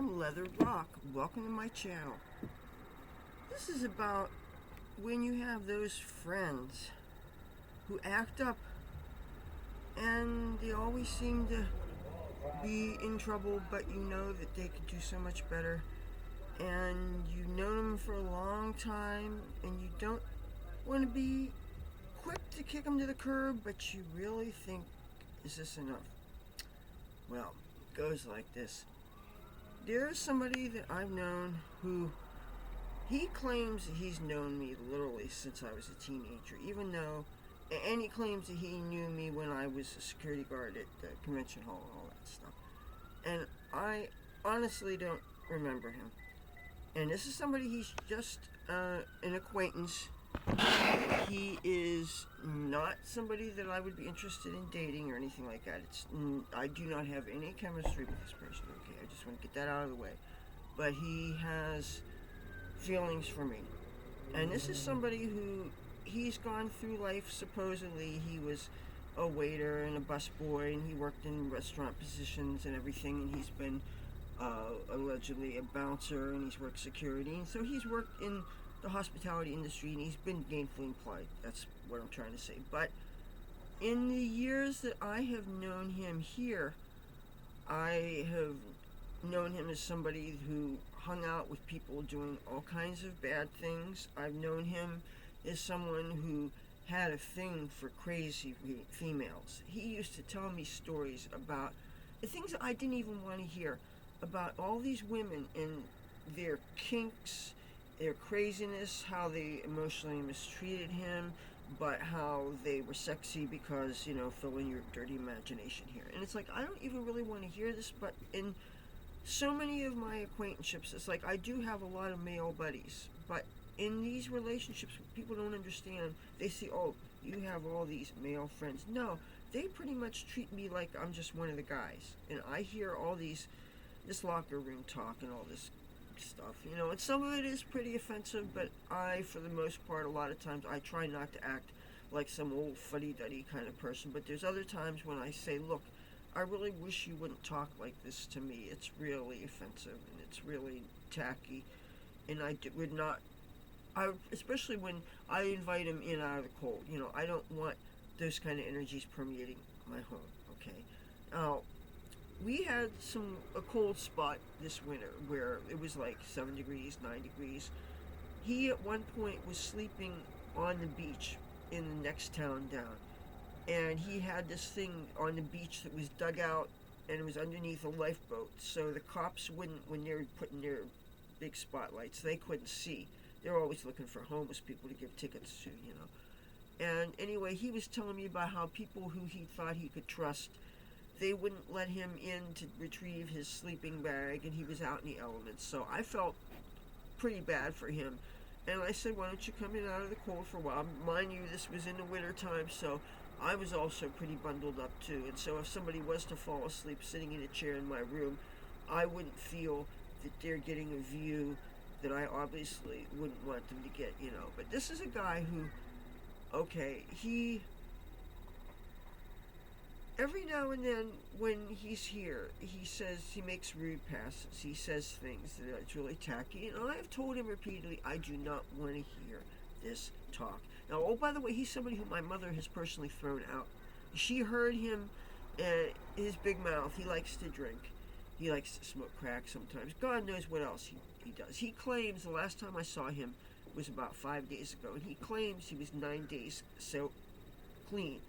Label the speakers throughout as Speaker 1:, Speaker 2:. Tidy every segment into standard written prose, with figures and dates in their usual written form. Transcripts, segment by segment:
Speaker 1: I'm Leather Rokk. Welcome to my channel. This is about when you have those friends who act up and they always seem to be in trouble, but you know that they could do so much better, and you've known them for a long time and you don't want to be quick to kick them to the curb, but you really think, is this enough? Well, it goes like this. There's somebody that I've known who he claims that he's known me literally since I was a teenager, even though, and he claims that he knew me when I was a security guard at the convention hall and all that stuff. And I honestly don't remember him. And this is somebody, he's just an acquaintance. He is not somebody that I would be interested in dating or anything like that. I do not have any chemistry with this person, okay? I just want to get that out of the way. But he has feelings for me. And this is somebody who, he's gone through life, supposedly. He was a waiter and a busboy, and he worked in restaurant positions and everything, and he's been allegedly a bouncer, and he's worked security, and so he's worked in the hospitality industry, and he's been gainfully employed. That's what I'm trying to say. But in the years that I have known him here, I have known him as somebody who hung out with people doing all kinds of bad things. I've known him as someone who had a thing for crazy females. He used to tell me stories about the things that I didn't even want to hear, about all these women and their kinks, their craziness, how they emotionally mistreated him, but how they were sexy because, you know, fill in your dirty imagination here. And it's like, I don't even really want to hear this, but in so many of my acquaintanceships, it's like I do have a lot of male buddies, but in these relationships, people don't understand. They say, oh, you have all these male friends. No, they pretty much treat me like I'm just one of the guys. And I hear all this locker room talk and all this stuff, you know, and some of it is pretty offensive, but I, for the most part, a lot of times, I try not to act like some old fuddy-duddy kind of person, but there's other times when I say, look, I really wish you wouldn't talk like this to me. It's really offensive, and it's really tacky, and would not, especially when I invite him in out of the cold, you know, I don't want those kind of energies permeating my home, okay? Now, we had a cold spot this winter where it was like 7 degrees, 9 degrees. He at one point was sleeping on the beach in the next town down. And he had this thing on the beach that was dug out, and it was underneath a lifeboat. So the cops wouldn't, when they were putting their big spotlights, they couldn't see. They're always looking for homeless people to give tickets to, you know. And anyway, he was telling me about how people who he thought he could trust, they wouldn't let him in to retrieve his sleeping bag, and he was out in the elements. So I felt pretty bad for him. And I said, why don't you come in out of the cold for a while? Mind you, this was in the winter time, so I was also pretty bundled up too. And so if somebody was to fall asleep sitting in a chair in my room, I wouldn't feel that they're getting a view that I obviously wouldn't want them to get, you know. But this is a guy who, okay, every now and then when he's here, he says, he makes rude passes. He says things that are really tacky. And I have told him repeatedly, I do not want to hear this talk. Now, oh, by the way, he's somebody who my mother has personally thrown out. She heard him, his big mouth. He likes to drink. He likes to smoke crack sometimes. God knows what else he does. He claims the last time I saw him was about 5 days ago. And he claims he was 9 days so clean.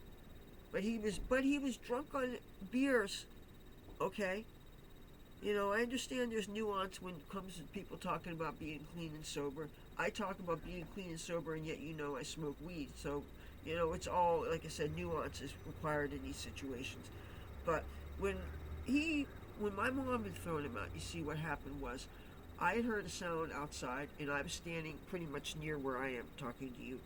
Speaker 1: But he was drunk on beers, okay? You know, I understand there's nuance when it comes to people talking about being clean and sober. I talk about being clean and sober, and yet, you know, I smoke weed. So, you know, it's all, like I said, nuance is required in these situations. But when my mom had thrown him out, you see what happened was, I had heard a sound outside, and I was standing pretty much near where I am talking to you.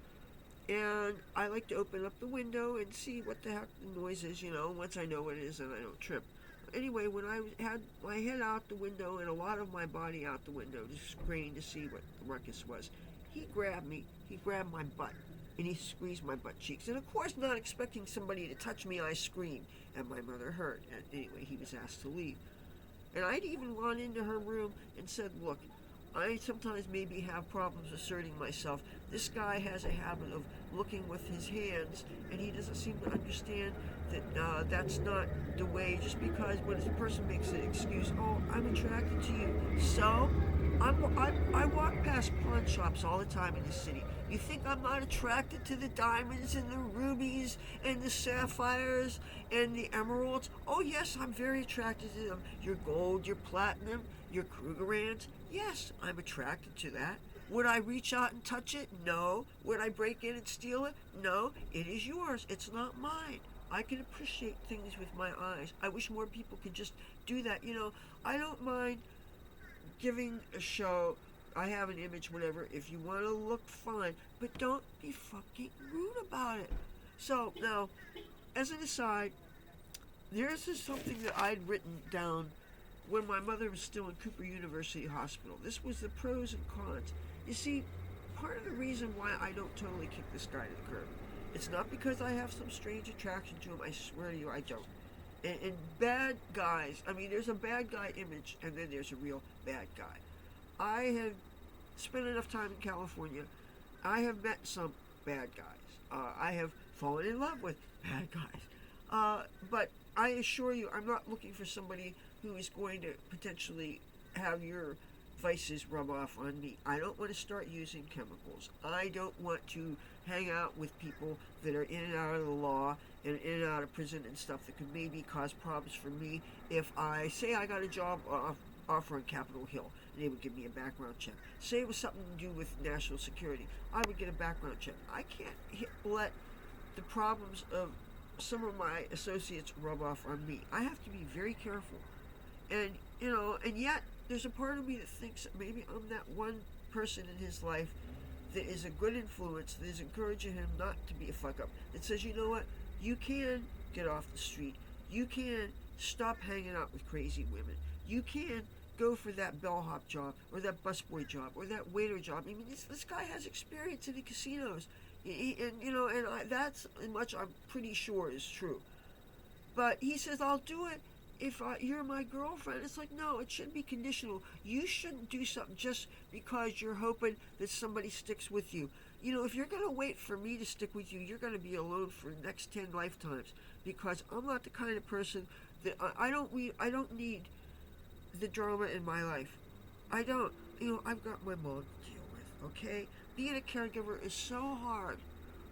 Speaker 1: And I like to open up the window and see what the heck the noise is, you know, once I know what it is and I don't trip. Anyway, when I had my head out the window and a lot of my body out the window, just screening to see what the ruckus was, he grabbed my butt, and he squeezed my butt cheeks. And of course, not expecting somebody to touch me, I screamed, and my mother heard. And anyway, he was asked to leave. And I'd even gone into her room and said, look, I sometimes maybe have problems asserting myself. This guy has a habit of looking with his hands, and he doesn't seem to understand that that's not the way. Just because when a person makes an excuse, oh, I'm attracted to you, so I walk past pawn shops all the time in this city. You think I'm not attracted to the diamonds and the rubies and the sapphires and the emeralds? Oh yes, I'm very attracted to them. Your gold, your platinum, your Krugerrands. Yes, I'm attracted to that. Would I reach out and touch it? No. Would I break in and steal it? No. It is yours. It's not mine. I can appreciate things with my eyes. I wish more people could just do that. I don't mind giving a show. I have an image, whatever. If you want to look fine, but don't be fucking rude about it. So now, as an aside, there's something that I'd written down when my mother was still in Cooper University Hospital. This was the pros and cons. You see, part of the reason why I don't totally kick this guy to the curb, it's not because I have some strange attraction to him. I swear to you, I don't. And bad guys, I mean, there's a bad guy image, and then there's a real bad guy. I have spent enough time in California. I have met some bad guys. I have fallen in love with bad guys. But I assure you, I'm not looking for somebody who is going to potentially have your vices rub off on me. I don't want to start using chemicals. I don't want to hang out with people that are in and out of the law and in and out of prison and stuff that could maybe cause problems for me if I say I got a job offer on Capitol Hill and they would give me a background check. Say it was something to do with national security. I would get a background check. I can't let the problems of some of my associates rub off on me. I have to be very careful. And, and yet there's a part of me that thinks that maybe I'm that one person in his life that is a good influence, that is encouraging him not to be a fuck up, that says, you know what, you can get off the street. You can stop hanging out with crazy women. You can go for that bellhop job or that busboy job or that waiter job. I mean, this guy has experience in the casinos. That's much I'm pretty sure is true. But he says, I'll do it if you're my girlfriend. It's like, no, it shouldn't be conditional. You shouldn't do something just because you're hoping that somebody sticks with you. If you're going to wait for me to stick with you, you're going to be alone for the next 10 lifetimes, because I'm not the kind of person that I don't need the drama in my life. I don't. I've got my mom to deal with, okay? Being a caregiver is so hard.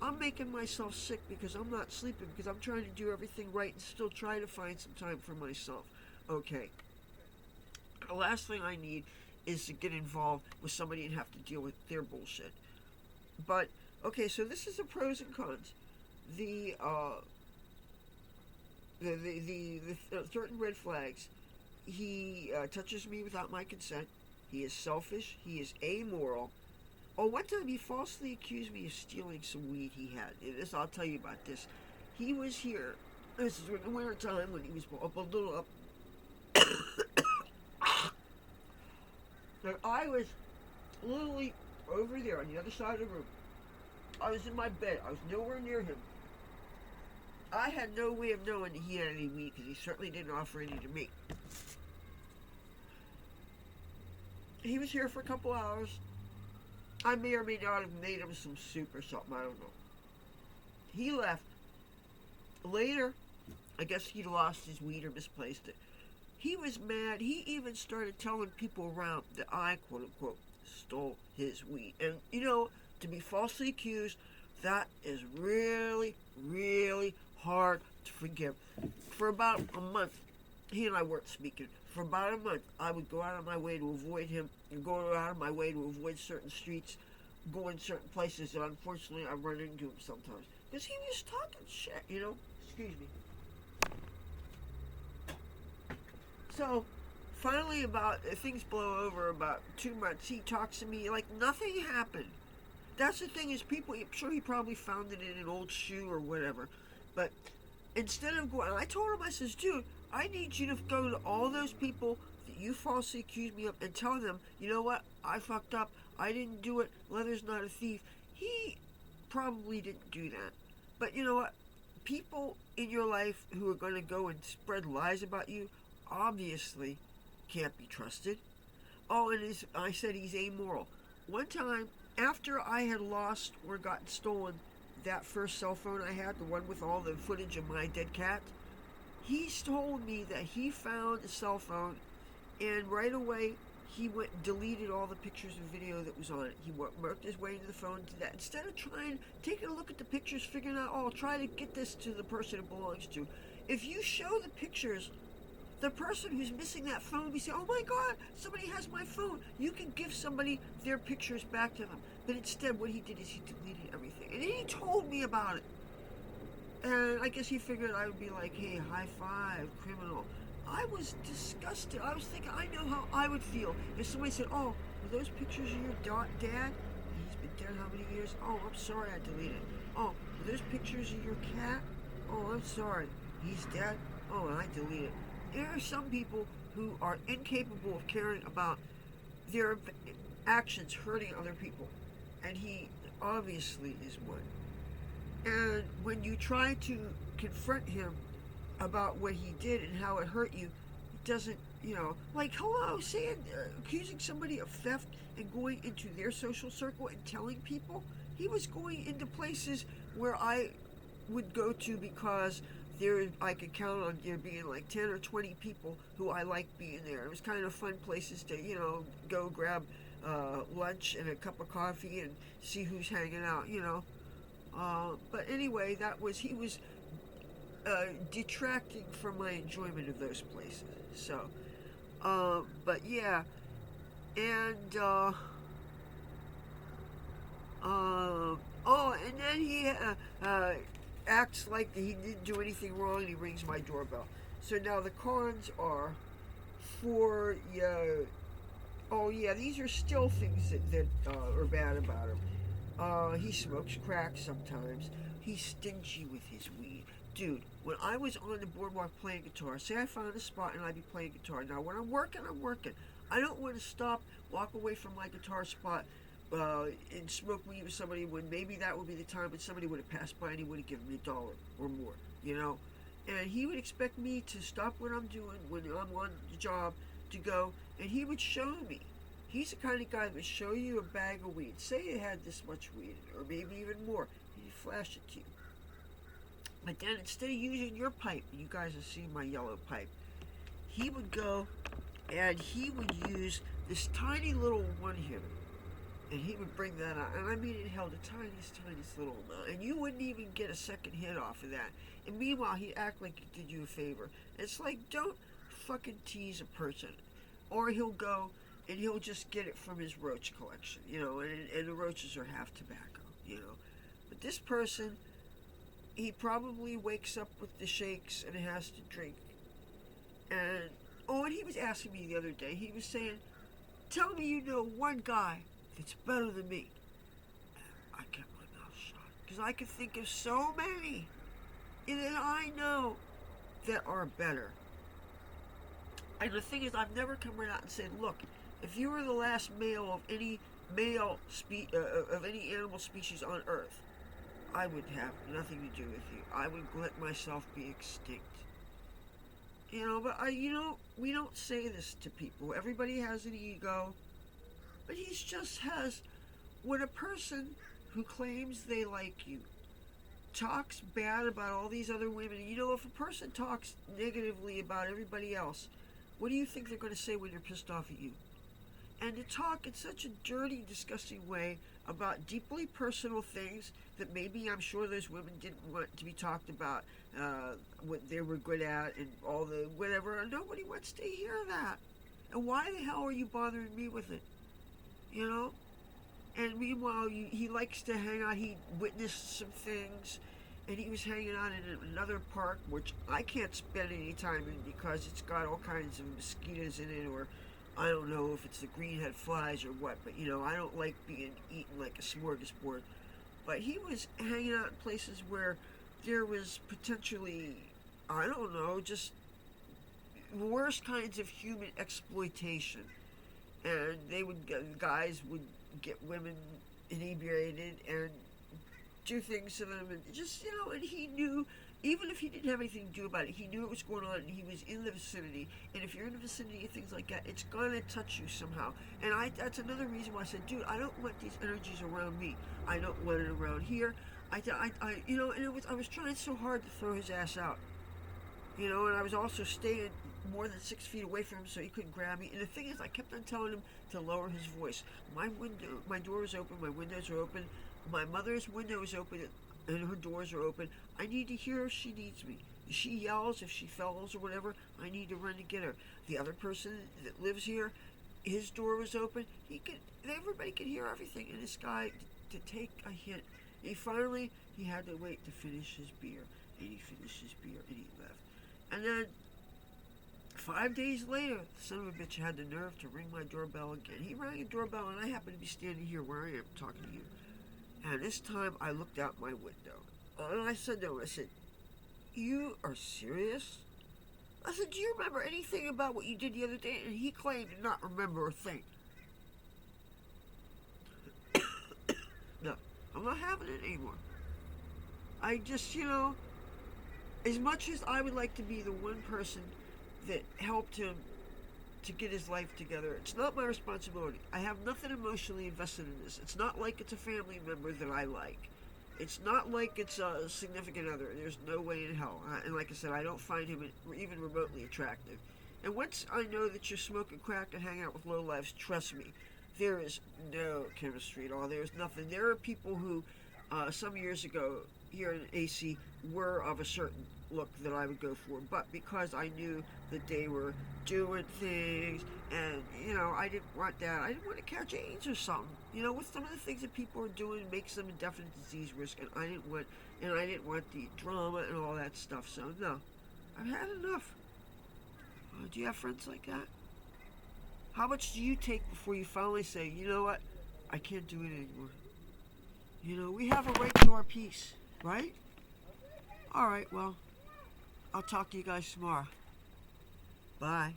Speaker 1: I'm making myself sick because I'm not sleeping, because I'm trying to do everything right and still try to find some time for myself. Okay. The last thing I need is to get involved with somebody and have to deal with their bullshit. But, okay, so this is the pros and cons. The certain red flags. He touches me without my consent. He is selfish. He is amoral. Oh, one time he falsely accused me of stealing some weed he had. I'll tell you about this. He was here. This is in the winter time when he was up a little up. And I was literally over there on the other side of the room. I was in my bed. I was nowhere near him. I had no way of knowing that he had any weed, because he certainly didn't offer any to me. He was here for a couple hours. I may or may not have made him some soup or something, I don't know. He left. Later, I guess he'd lost his weed or misplaced it. He was mad. He even started telling people around that I, quote unquote, stole his weed. And, to be falsely accused, that is really, really hard to forgive. For about a month, he and I weren't speaking. For about a month, I would go out of my way to avoid him, and go out of my way to avoid certain streets, go in certain places, and unfortunately I run into him sometimes. Because he was talking shit, Excuse me. So, finally, things blow over about 2 months. He talks to me like nothing happened. That's the thing, is people, I'm sure he probably found it in an old shoe or whatever. But instead of going, I told him, I says, dude, I need you to go to all those people that you falsely accused me of and tell them, you know what, I fucked up, I didn't do it, Leather's not a thief. He probably didn't do that. But you know what, people in your life who are going to go and spread lies about you, obviously, can't be trusted. Oh, and I said he's amoral. One time, after I had lost or gotten stolen that first cell phone I had, the one with all the footage of my dead cat, he told me that he found a cell phone, and right away he went and deleted all the pictures and video that was on it. He worked his way into the phone to that. Instead of taking a look at the pictures, figuring out, oh, I'll try to get this to the person it belongs to. If you show the pictures, the person who's missing that phone will say, oh my God, somebody has my phone. You can give somebody their pictures back to them. But instead, what he did is he deleted everything. And he told me about it. And I guess he figured I would be like, hey, high five, criminal. I was disgusted. I was thinking, I know how I would feel if somebody said, oh, were those pictures of your dad? He's been dead how many years? Oh, I'm sorry I deleted it. Oh, were those pictures of your cat? Oh, I'm sorry. He's dead? Oh, and I deleted it. There are some people who are incapable of caring about their actions hurting other people. And he obviously is one. And when you try to confront him about what he did and how it hurt you, it doesn't, like, hello, accusing somebody of theft and going into their social circle and telling people. He was going into places where I would go to because I could count on there being like 10 or 20 people who I liked being there. It was kind of fun places to, go grab lunch and a cup of coffee and see who's hanging out, But anyway, he was detracting from my enjoyment of those places. So, but yeah, and and then he acts like he didn't do anything wrong, and he rings my doorbell. So now the cons are for oh yeah, these are still things that are bad about him. He smokes crack sometimes. He's stingy with his weed. Dude, when I was on the boardwalk playing guitar, say I found a spot and I'd be playing guitar. Now, when I'm working, I'm working. I don't want to stop, walk away from my guitar spot, and smoke weed with somebody when maybe that would be the time when somebody would have passed by and he would have given me $1 or more, And he would expect me to stop what I'm doing when I'm on the job to go, and he would show me. He's the kind of guy that would show you a bag of weed. Say it had this much weed, or maybe even more. He'd flash it to you. But then instead of using your pipe, you guys have seen my yellow pipe, he would go and he would use this tiny little one hitter. And he would bring that out. And I mean, it held the tiniest little amount. And you wouldn't even get a second hit off of that. And meanwhile, he'd act like he did you a favor. It's like, don't fucking tease a person. Or he'll go and he'll just get it from his roach collection, and the roaches are half tobacco, But this person, he probably wakes up with the shakes and has to drink. And he was asking me the other day, he was saying, tell me you know one guy that's better than me. I kept my mouth shut because I could think of so many that I know that are better. And the thing is, I've never come right out and said, look, if you were the last male of any of any animal species on Earth, I would have nothing to do with you. I would let myself be extinct. But we don't say this to people. Everybody has an ego, but he just has. When a person who claims they like you talks bad about all these other women, if a person talks negatively about everybody else, what do you think they're going to say when they're pissed off at you? And to talk in such a dirty, disgusting way about deeply personal things that maybe I'm sure those women didn't want to be talked about, what they were good at and all the whatever. Nobody wants to hear that. And why the hell are you bothering me with it? And meanwhile, he likes to hang out. He witnessed some things, and he was hanging out in another park, which I can't spend any time in because it's got all kinds of mosquitoes in it, or I don't know if it's the greenhead flies or what, but I don't like being eaten like a smorgasbord. But he was hanging out in places where there was potentially, I don't know, just worst kinds of human exploitation. And guys would get women inebriated and do things to them, and just, and he knew Even if he didn't have anything to do about it, he knew what was going on and he was in the vicinity. And if you're in the vicinity of things like that, it's gonna touch you somehow. And that's another reason why I said, dude, I don't want these energies around me. I don't want it around here. And I was trying so hard to throw his ass out. And I was also staying more than 6 feet away from him so he couldn't grab me. And the thing is, I kept on telling him to lower his voice. My door is open, my windows are open, my mother's window is open, and her doors are open. I need to hear if she needs me. If she yells, if she falls or whatever, I need to run to get her. The other person that lives here, his door was open. Everybody could hear everything. And this guy, to take a hint, he had to wait to finish his beer. And he finished his beer and he left. And then 5 days later, the son of a bitch had the nerve to ring my doorbell again. He rang a doorbell and I happened to be standing here where I am talking to you. And this time I looked out my window. And I said to him, I said, you are serious? I said, do you remember anything about what you did the other day? And he claimed to not remember a thing. No, I'm not having it anymore. I just, as much as I would like to be the one person that helped him to get his life together, it's not my responsibility. I have nothing emotionally invested in this. It's not like it's a family member that I like. It's not like it's a significant other. There's no way in hell. And like I said, I don't find him even remotely attractive. And once I know that you're smoking crack and hanging out with lowlifes, trust me, there is no chemistry at all. There's nothing. There are people who, some years ago, here in AC, were of a certain look that I would go for, but because I knew that they were doing things, and I didn't want that. I didn't want to catch AIDS or something. With some of the things that people are doing makes them a definite disease risk, and I didn't want the drama and all that stuff. So no, I've had enough. Do you have friends like that? How much do you take before you finally say, you know what, I can't do it anymore? We have a right to our peace, right? All right, well, I'll talk to you guys tomorrow. Bye.